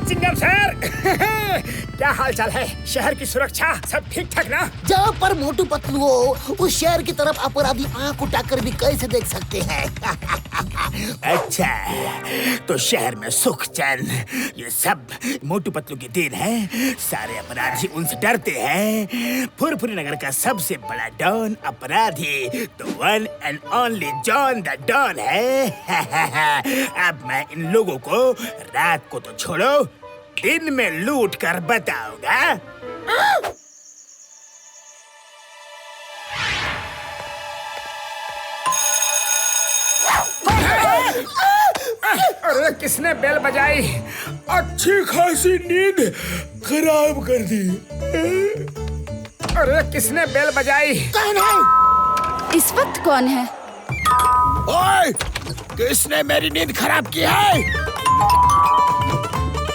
Chingam sir क्या हाल चाल है? शहर की सुरक्षा सब ठीक ठाक ना? जहाँ पर मोटू पतलू हो उस शहर की तरफ अपराधी आंख उठाकर भी कैसे देख सकते हैं? अच्छा, तो शहर में सुख चैन ये सब मोटू पतलू की देन है। सारे अपराधी उनसे डरते हैं। फुरफुरी नगर का सबसे बड़ा डॉन अपराधी तो one and only John the don है। अब मैं इन लोगों को रात को तो छोड़ो, दिन में लूट कर बताऊंगा। अरे किसने बेल बजाई? अच्छी खासी नींद खराब कर दी। अरे किसने बेल बजाई? कौन है? इस वक्त कौन है? ओए, किसने मेरी नींद खराब की है?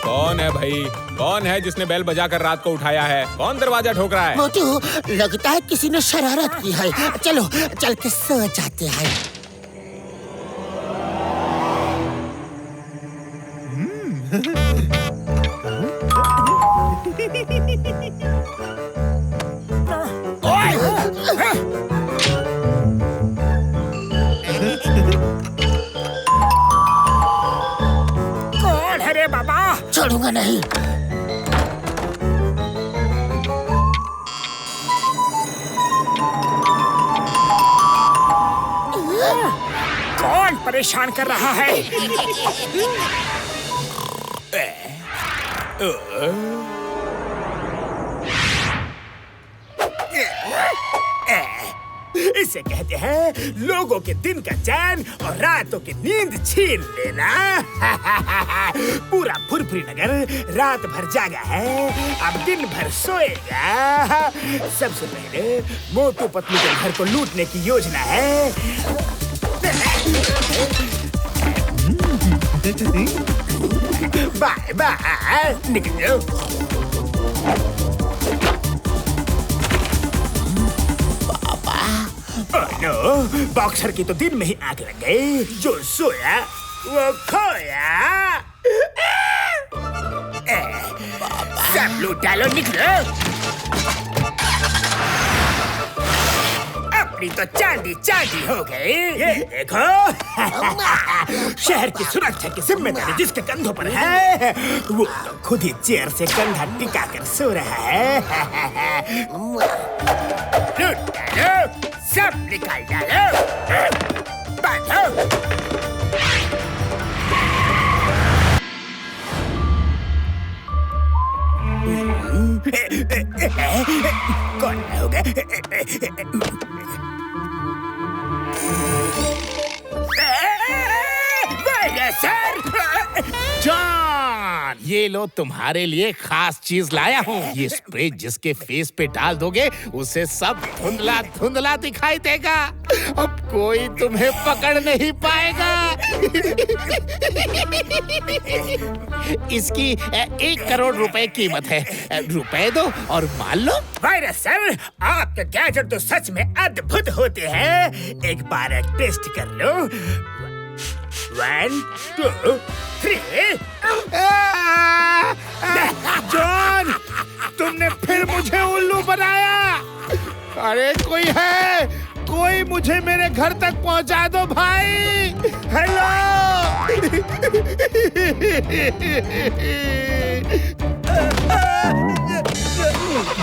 कौन है भाई? कौन है जिसने बेल बजाकर रात को उठाया है? कौन दरवाजा ठोक रहा है? मोटू, लगता है किसी ने शरारत की है। चलो चल के सो जाते हैं। कौन है रे बाबा? छोड़ूंगा नहीं। कौन परेशान कर रहा है? इसे कहते हैं लोगों के दिन का चैन और रातों की नींद छीन लेना। पूरा फुरफुरी नगर रात भर जागा है, अब दिन भर सोएगा। सबसे पहले मोटू पतलू के घर को लूटने की योजना है। बाय बाय, निकल जाओ। नो, बॉक्सर की तो दिन में ही आग लग गई। जो सोया वो खोया। सब लूट डालो, निकलो। अपनी तो चांदी चांदी हो गई। ये देखो शहर की सुरक्षा की जिम्मेदारी जिसके कंधों पर है वो तो खुद ही चेयर से कंधा टिका कर सो रहा है। लूट डालो, सब निकाल डालो, बांधो। कौन होगा? जॉन, ये लो तुम्हारे लिए खास चीज लाया हूँ। ये स्प्रे जिसके फेस पे डाल दोगे उसे सब धुंधला धुंधला दिखाई देगा। अब कोई तुम्हें पकड़ नहीं पाएगा। इसकी 1 करोड़ रुपए कीमत है। रुपए दो और मान लो। वायरस सर, आपके गैजेट तो सच में अद्भुत होते हैं। एक बार टेस्ट कर लो। 1 2 3। जॉन, तुमने फिर मुझे उल्लू बनाया। अरे कोई है? कोई मुझे मेरे घर तक पहुंचा दो भाई। Hello.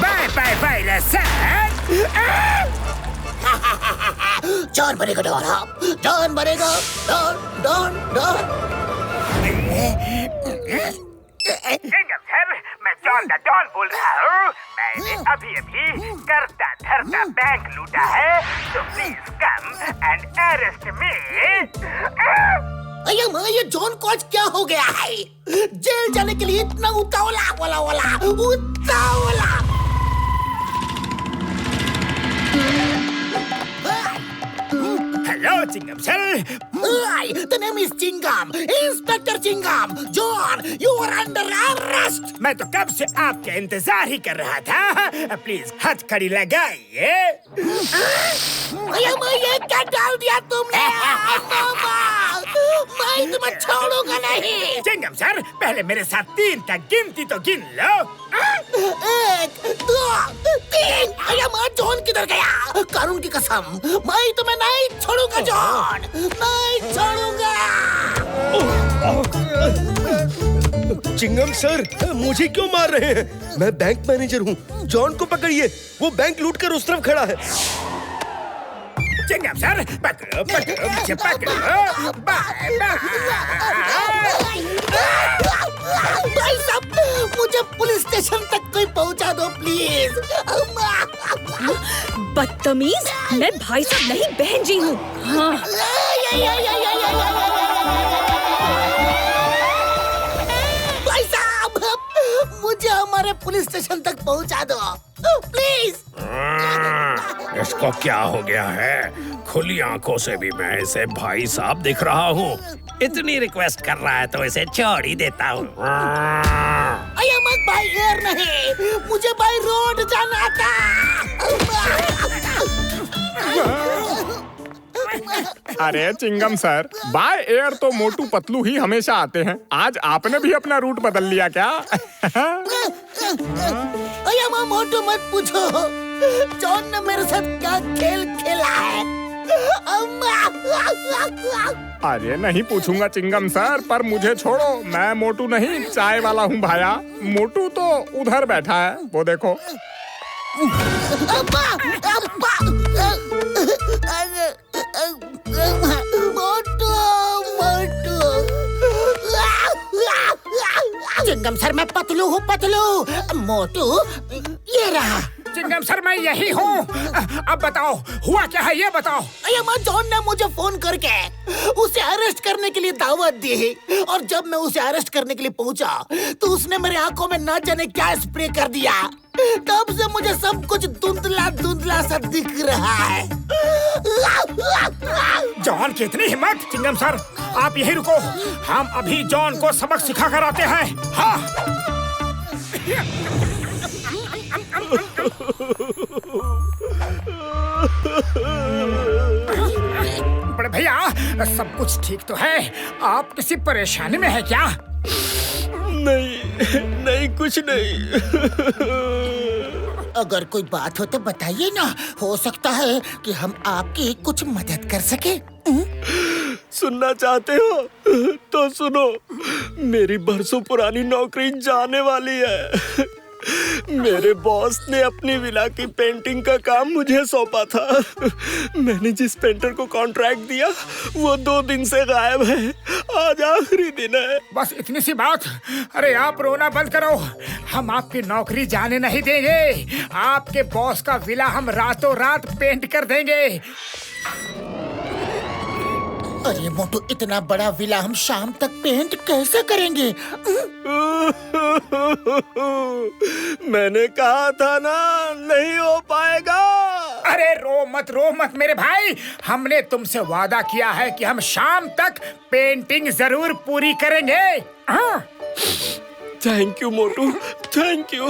Bye bye virus sir. John बनेगा डॉन, हाँ जॉन बनेगा डॉन डॉन डॉन। सर, मैं जॉन द डॉन बोल रहा हूँ। मैंने अभी करता धरता बैंक लूटा है, तो प्लीज कम एंड अरेस्ट मी। ये जॉन को आज क्या हो गया है? जेल जाने के लिए इतना उतावला वाला वाला उतावला। Hello Chingam sir. The name is Chingam, Inspector Chingam. John, you are under arrest. मैं तो कब से आपका इंतजार ही कर रहा था। प्लीज हथकड़ी लगाइए। ये क्या डाल दिया तुमने? मैं तुम्हें छोड़ूंगा नहीं। चिंगम सर, पहले मेरे साथ 3 तक गिनती तो गिन लो। 1, 2, 3। अरे माँ, जॉन किधर गया? कानून की कसम, मैं तुम्हें नहीं छोड़ूंगा जॉन, नहीं छोड़ूंगा। चिंगम सर, मुझे क्यों मार रहे हैं? मैं बैंक मैनेजर हूँ। जॉन को पकड़िए, वो बैंक लूट कर उस तरफ खड़ा है। चिंगम सर, पकड़ो पकड़ो, मुझे पकड़ो। Bye bye. भाई साहब, मुझे पुलिस स्टेशन तक कोई पहुंचा दो प्लीज। बदतमीज, मैं भाई साहब नहीं बहन जी हूँ। हाँ। भाई साहब, मुझे हमारे पुलिस स्टेशन तक पहुंचा दो प्लीज। इसको क्या हो गया है? खुली आंखों से भी मैं इसे भाई साहब दिख रहा हूँ। इतनी रिक्वेस्ट कर रहा है तो इसे छोड़ ही देता हूँ। अयमक भाई एयर नहीं, मुझे बाय रोड जाना था। अरे चिंगम सर, बाय एयर तो मोटू पतलू ही हमेशा आते हैं। आज आपने भी अपना रूट बदल लिया क्या? अयमा मोटू मत पूछो, जॉन ने मेरे साथ क्या खेल खेला है। अरे नहीं पूछूंगा चिंगम सर, पर मुझे छोड़ो। मैं मोटू नहीं, चाय वाला हूँ भाया। मोटू तो उधर बैठा है, वो देखो। मोटू मोटू। चिंगम सर, मैं पतलू हूँ, पतलू। मोटू ये रहा। चिंगम सर, मैं यही हूँ। अब बताओ, हुआ क्या है ये बताओ। अय्या, जॉन ने मुझे फोन करके उसे अरेस्ट करने के लिए दावत दी, और जब मैं उसे अरेस्ट करने के लिए पहुंचा तो उसने मेरे आंखों में न जाने क्या स्प्रे कर दिया। तब से मुझे सब कुछ धुंधला धुंधला सा दिख रहा है। जॉन की इतनी हिम्मत। चिंगम सर, आप यही रुको, हम अभी जॉन को सबक सिखा कर आते हैं। हाँ। बड़े भैया, सब कुछ ठीक तो है? आप किसी परेशानी में है क्या? नहीं नहीं, कुछ नहीं। अगर कोई बात हो तो बताइए ना, हो सकता है कि हम आपकी कुछ मदद कर सके। सुनना चाहते हो तो सुनो। मेरी बरसों पुरानी नौकरी जाने वाली है। मेरे बॉस ने अपनी विला की पेंटिंग का काम मुझे सौंपा था। मैंने जिस पेंटर को कॉन्ट्रैक्ट दिया वो 2 दिन से गायब है। आज आखिरी दिन है। बस इतनी सी बात? अरे आप रोना बंद करो, हम आपकी नौकरी जाने नहीं देंगे। आपके बॉस का विला हम रातों रात पेंट कर देंगे। अरे मोटू, इतना बड़ा विला हम शाम तक पेंट कैसे करेंगे? मैंने कहा था ना, नहीं हो पाएगा। अरे रो मत मेरे भाई, हमने तुमसे वादा किया है कि हम शाम तक पेंटिंग जरूर पूरी करेंगे। हाँ। Thank you Motu, thank you.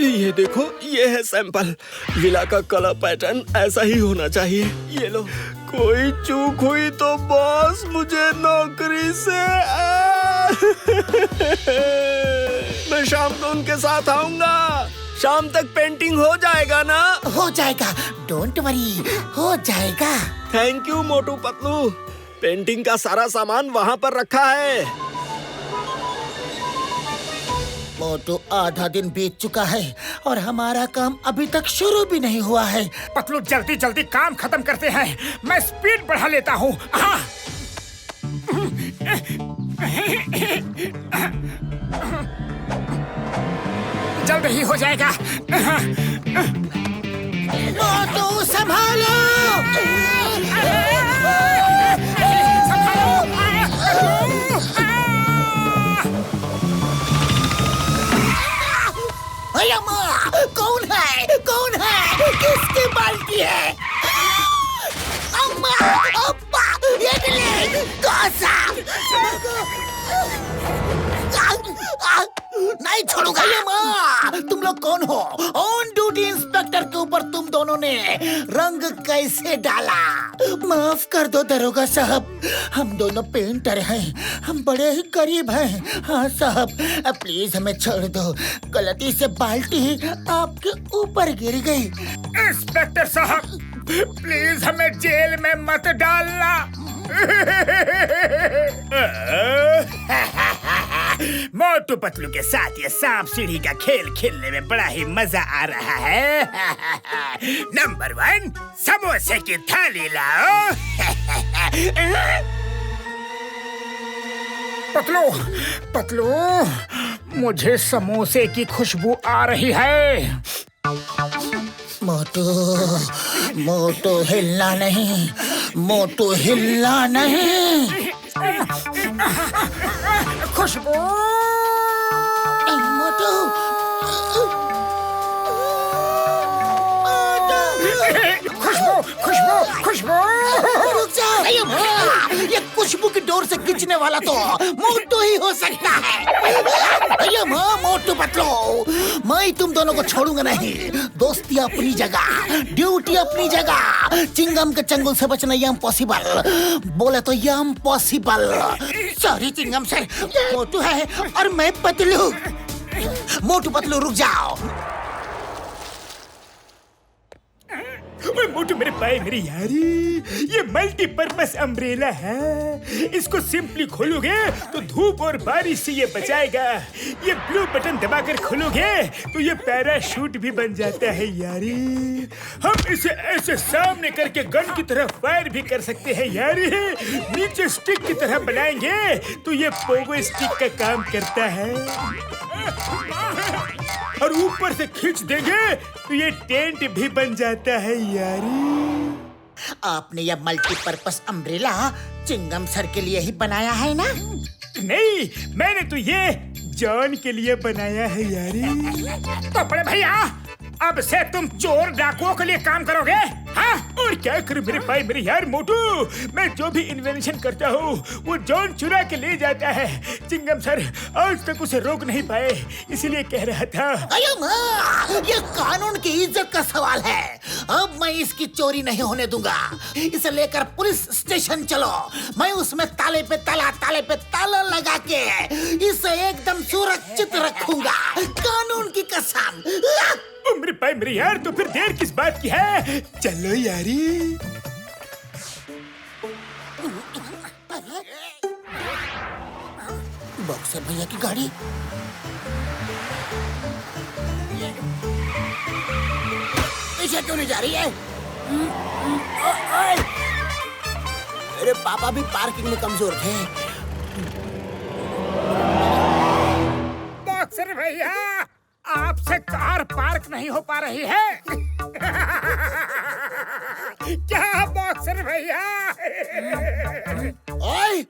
ये देखो, ये है सैंपल। विला का कलर पैटर्न ऐसा ही होना चाहिए। ये लो। कोई चूक हुई तो बॉस मुझे नौकरी से मैं शाम को उनके साथ आऊंगा। शाम तक पेंटिंग हो जाएगा ना? हो जाएगा, डोंट वरी, हो जाएगा। Thank you Motu Patlu. Painting का सारा सामान वहाँ पर रखा है। मोटू, आधा दिन बीत चुका है और हमारा काम अभी तक शुरू भी नहीं हुआ है। पतलू, जल्दी जल्दी काम खत्म करते हैं। मैं स्पीड बढ़ा लेता हूँ। हाँ। जल्द ही हो जाएगा। मोटू संभालो। अम्मा, कौन है? कौन है? किसकी बाल्टी है? अम्मा, अब्बा, इडली, डोसा। नहीं छोड़ूंगा। ये माँ, तुम लोग कौन हो? ऑन ड्यूटी इंस्पेक्टर के ऊपर तुम दोनों ने रंग कैसे डाला? माफ कर दो दरोगा साहब, हम दोनों पेंटर हैं, हम बड़े ही गरीब हैं। हाँ साहब, प्लीज हमें छोड़ दो, गलती से बाल्टी आपके ऊपर गिर गई। इंस्पेक्टर साहब, प्लीज हमें जेल में मत डालना। मोटू पतलू के साथ ये सांप सीढ़ी का खेल खेलने में बड़ा ही मजा आ रहा है। नंबर 1, समोसे की थाली लाओ। पतलू, पतलू, मुझे समोसे की खुशबू आ रही है। मोटू, मोटू हिलना नहीं, मोटू हिलना नहीं। खुशबू, मोटू, खुशबू, खुशबू, खुशबू। रुक जाओ। ये खुशबू की डोर से खींचने वाला तो मोटू ही हो सकता है। ये मोटू पतलू, मैं तुम दोनों को छोड़ूंगा नहीं। दोस्ती अपनी जगह, ड्यूटी अपनी जगह। चिंगम के चंगुल से बचना ये इम्पॉसिबल, बोले तो ये इम्पॉसिबल। सॉरी चिंगम सर, मोटू है और मैं पतलू। मोटू पतलू रुक जाओ। मोटू मेरे भाई, मेरी यारी, ये मल्टीपर्पस अम्ब्रेला है। इसको सिंपली खोलोगे तो धूप और बारिश से ये बचाएगा। ये ब्लू बटन दबाकर खोलोगे तो ये पैराशूट भी बन जाता है यारी। हम इसे ऐसे सामने करके गन की तरह फायर भी कर सकते हैं यारी। नीचे स्टिक की तरह बनाएंगे तो ये पोगो स्टिक का काम करता है, और ऊपर से खींच देंगे तो ये टेंट भी बन जाता है यारी। आपने यह मल्टीपर्पस अम्ब्रेला चिंगम सर के लिए ही बनाया है ना? नहीं, मैंने तो ये जॉन के लिए बनाया है यारी। तो बड़े भैया, अब से तुम चोर डाकुओं के लिए काम करोगे? हाँ? और क्या करूं मेरे भाई, मेरे यार मोटू, मैं जो भी इन्वेंशन करता हूँ वो जॉन चुरा के ले जाता है। चिंगम सर आज तक उसे रोक नहीं पाए, इसीलिए कह रहा था। अयो माँ, ये कानून की इज्जत का सवाल है। अब मैं इसकी चोरी नहीं होने दूंगा। इसे लेकर पुलिस स्टेशन चलो, मैं उसमें ताले पे ताला लगा के इसे एकदम सुरक्षित रखूंगा, कानून की कसम। मेरे भाई, मेरे यार, तो फिर देर किस बात की है? चलो यारी। बॉक्सर भैया की गाड़ी। पीछे क्यों नहीं जा रही है? मेरे पापा भी पार्किंग में कमजोर थे। बॉक्सर भैया, आपसे कार पार्क नहीं हो पा रही है। क्या बॉक्सर भैया? ओए,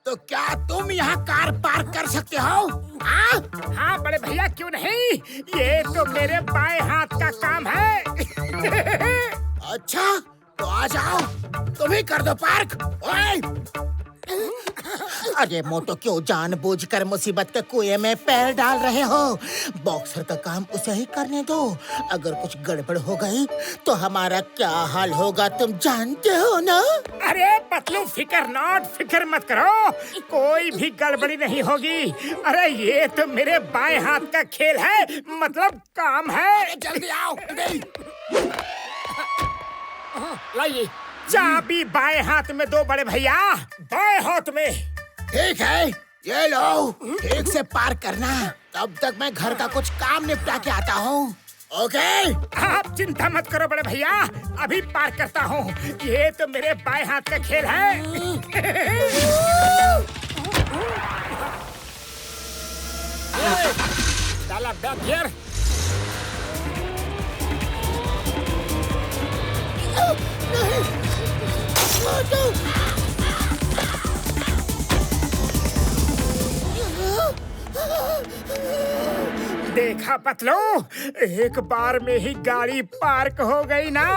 तो क्या तुम यहाँ कार पार्क कर सकते हो? हाँ बड़े भैया, क्यों नहीं? ये तो मेरे बाएं हाथ का काम है। अच्छा, तो आ जाओ, तुम ही कर दो पार्क। ओए! अरे मोटो, क्यों जानबूझकर मुसीबत के कुएं में पैर डाल रहे हो? बॉक्सर का काम उसे ही करने दो। अगर कुछ गड़बड़ हो गई तो हमारा क्या हाल होगा तुम जानते हो ना? अरे पतलू, फिकर मत करो, कोई भी गड़बड़ी नहीं होगी। अरे ये तो मेरे बाएं हाथ का खेल है, मतलब काम है। जल्दी आओ। लाइए चाबी, बाएं हाथ में दो बड़े भैया, बाएं हाथ में। ठीक है, ये लो, ठीक से पार्क करना। तब तक मैं घर का कुछ काम निपटा के आता हूँ। ओके? आप चिंता मत करो बड़े भैया, अभी पार्क करता हूँ। ये तो मेरे बाएं हाथ का खेल है। डाला बैक गियर। देखा पतलू, एक बार में ही गाड़ी पार्क हो गई ना।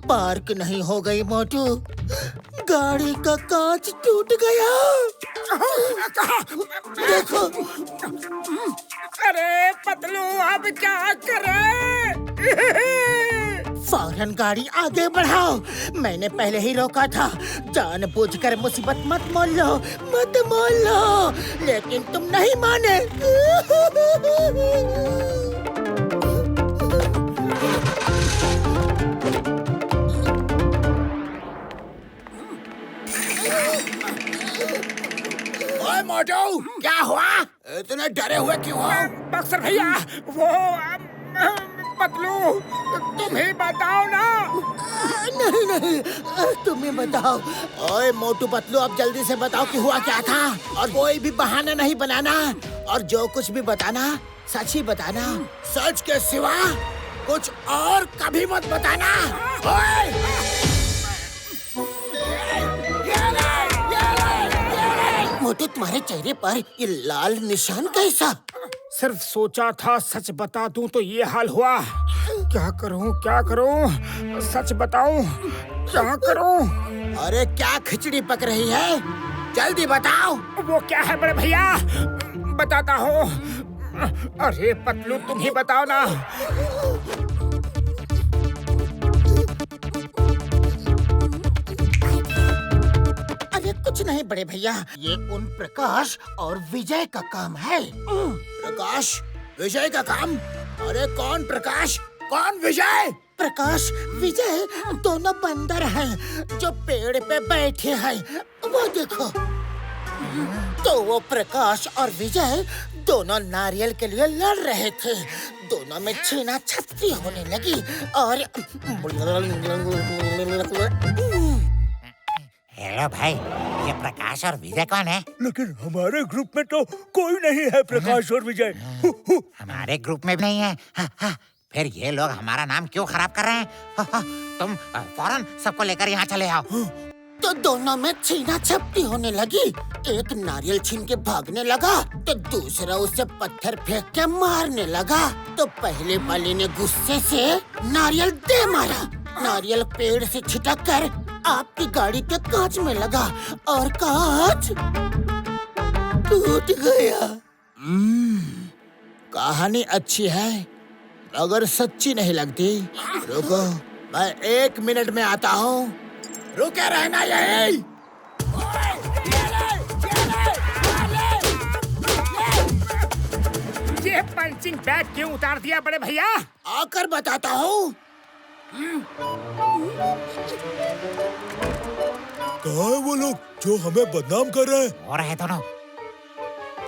पार्क नहीं हो गई मोटू, गाड़ी का कांच टूट गया। देखो। अरे पतलू, अब क्या करें? फौरन गाड़ी आगे बढ़ाओ, मैंने पहले ही रोका था। जानबूझकर मुसीबत मत मोल लो, लेकिन तुम नहीं माने। ओए मोटू, क्या हुआ? इतने डरे हुए क्यों हो? बक्सर भैया, वो पतलू, तुम ही बताओ ना। नहीं, तुम ही बताओ। ओए मोटू पतलू, अब जल्दी से बताओ कि हुआ क्या था, और कोई भी बहाना नहीं बनाना, और जो कुछ भी बताना सच ही बताना। सच के सिवा कुछ और कभी मत बताना। मोटू, तुम्हारे चेहरे पर ये लाल निशान कैसा? सिर्फ सोचा था सच बता दूं तो ये हाल हुआ। क्या करूं? सच बताऊं? क्या करूं? अरे क्या खिचड़ी पक रही है, जल्दी बताओ। वो क्या है बड़े भैया? बताता हूँ। अरे पतलू, तुम ही बताओ ना। अरे कुछ नहीं बड़े भैया, ये उन प्रकाश और विजय का काम है। प्रकाश, विजय का काम? अरे कौन प्रकाश, कौन विजय? प्रकाश विजय दोनों बंदर हैं जो पेड़ पे बैठे हैं, वो देखो। तो वो प्रकाश और विजय दोनों नारियल के लिए लड़ रहे थे। दोनों में छीना झपटी होने लगी और हेलो भाई, ये प्रकाश और विजय कौन है? लेकिन हमारे ग्रुप में तो कोई नहीं है प्रकाश और विजय। हमारे ग्रुप में भी नहीं है। हा, फिर ये लोग हमारा नाम क्यों खराब कर रहे हैं? तुम फौरन सबको लेकर यहाँ चले आओ। तो दोनों में छीना झपटी होने लगी। एक नारियल छीन के भागने लगा तो दूसरा उसे पत्थर फेंक के मारने लगा। तो पहले वाले ने गुस्से से नारियल दे मारा। नारियल पेड़ से छिटक कर आपकी गाड़ी के कांच में लगा और कांच टूट गया। कहानी अच्छी है मगर सच्ची नहीं लगती। रुको, मैं 1 मिनट में आता हूँ। रुके रहना यही। ये पंचिंग बैग क्यों उतार दिया बड़े भैया? आकर बताता हूँ। कहाँ है वो लोग जो हमें बदनाम कर रहे हैं? हो रहे दोनों,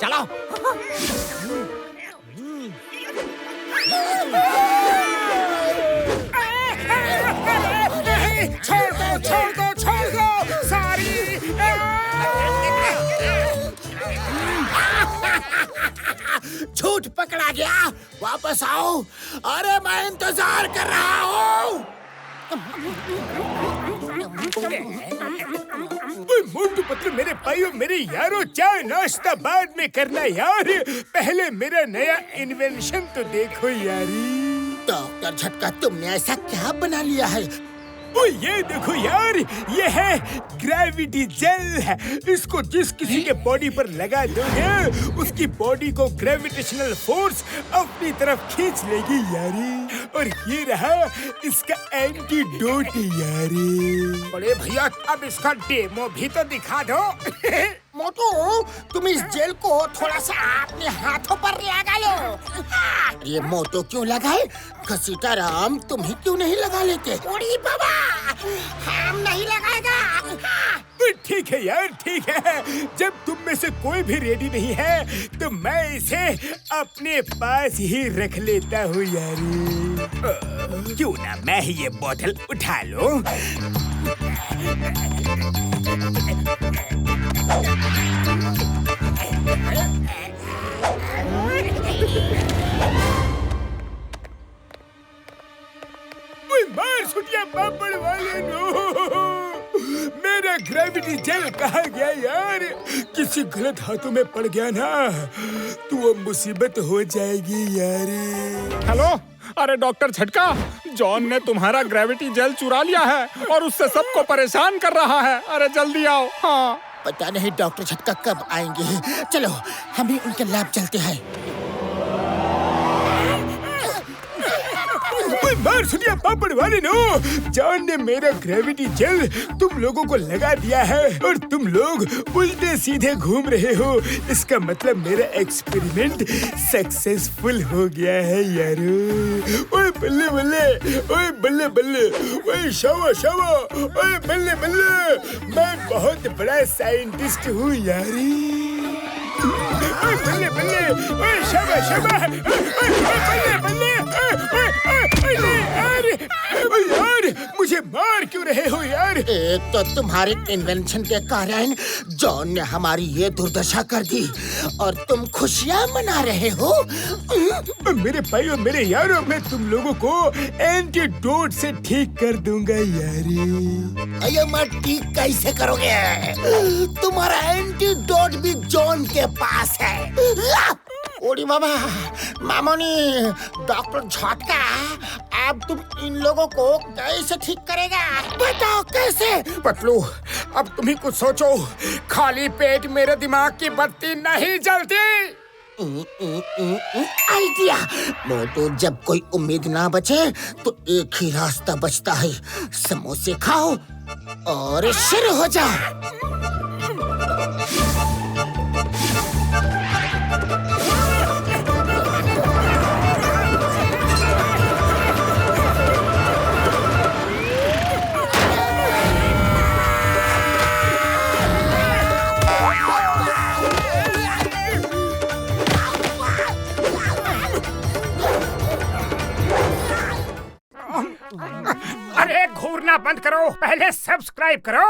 चलो। छोड़ दो सारी। झूठ पकड़ा गया, वापस आओ। अरे मैं इंतजार कर रहा हूँ। मोटू पतलू, मेरे भाइयों, मेरे यारों, चाय नाश्ता बाद में करना यार। पहले मेरा नया इन्वेंशन तो देखो यारी। डॉक्टर झटका, तुमने ऐसा क्या बना लिया है? ओ ये देखो यार, ये है ग्रेविटी जेल। इसको जिस किसी के बॉडी पर लगा दोगे उसकी बॉडी को ग्रेविटेशनल फोर्स अपनी तरफ खींच लेगी यारी। और ये रहा इसका एंटीडोट यारी। बड़े भैया, अब इसका डेमो भी तो दिखा दो। मोटू, तुम इस जेल को थोड़ा सा अपने हाथों पर लगा लो। ये मोटू क्यों लगाए? घसीटा राम, तुम ही क्यों नहीं लगा लेते? उड़ी बाबा, हम नहीं लगाएगा। ठीक है यार, ठीक है। जब तुम में से कोई भी रेडी नहीं है तो मैं इसे अपने पास ही रख लेता हूँ यारी। क्यों ना मैं ही ये बोतल उठा लूं। मार सुटिया पापड़ वाले नो, मेरा ग्रेविटी जेल कहाँ गया यार? किसी गलत हाथों में पड़ गया ना तो वो मुसीबत हो जाएगी यार। हेलो, अरे डॉक्टर झटका, जॉन ने तुम्हारा ग्रेविटी जेल चुरा लिया है और उससे सबको परेशान कर रहा है। अरे जल्दी आओ। हाँ, पता नहीं डॉक्टर झटका कब आएंगे। चलो हम भी उनके लैब चलते हैं। मार सुनिया पापड़ वाले नो, जॉन ने मेरा ग्रेविटी जेल तुम लोगों को लगा दिया है और तुम लोग उल्टे सीधे घूम रहे हो। इसका मतलब मेरा एक्सपेरिमेंट सक्सेसफुल हो गया है यारो। ओए बल्ले बल्ले, ओए बल्ले बल्ले, ओए शावा शावा, ओए बल्ले बल्ले, मैं बहुत बड़ा साइंटिस्ट हूँ यारी। ओए बल्ले बल्ले, ओए शाबा शाबा, ओए बल्ले बल्ले, यार मुझे मार क्यों रहे हो यार? एक तो तुम्हारी इन्वेंशन के कारण जॉन ने हमारी ये दुर्दशा कर दी और तुम खुशियाँ मना रहे हो। मेरे भाई और मेरे यारों, मैं तुम लोगों को एंटीडोट से ठीक कर दूंगा यारी। अयो मैं ठीक कैसे करोगे? तुम्हारा एंटीडोट भी जॉन के पास है। ओडी बाबा, मामोनी, डॉक्टर झटका, अब तुम इन लोगों को कैसे ठीक करेगा? बताओ कैसे? पतलू, अब तुम ही कुछ सोचो। खाली पेट मेरे दिमाग की बत्ती नहीं जलती। आइडिया। मोटू, जब कोई उम्मीद ना बचे तो एक ही रास्ता बचता है, समोसे खाओ और शुरू हो जाओ। अरे घूरना बंद करो, पहले सब्सक्राइब करो।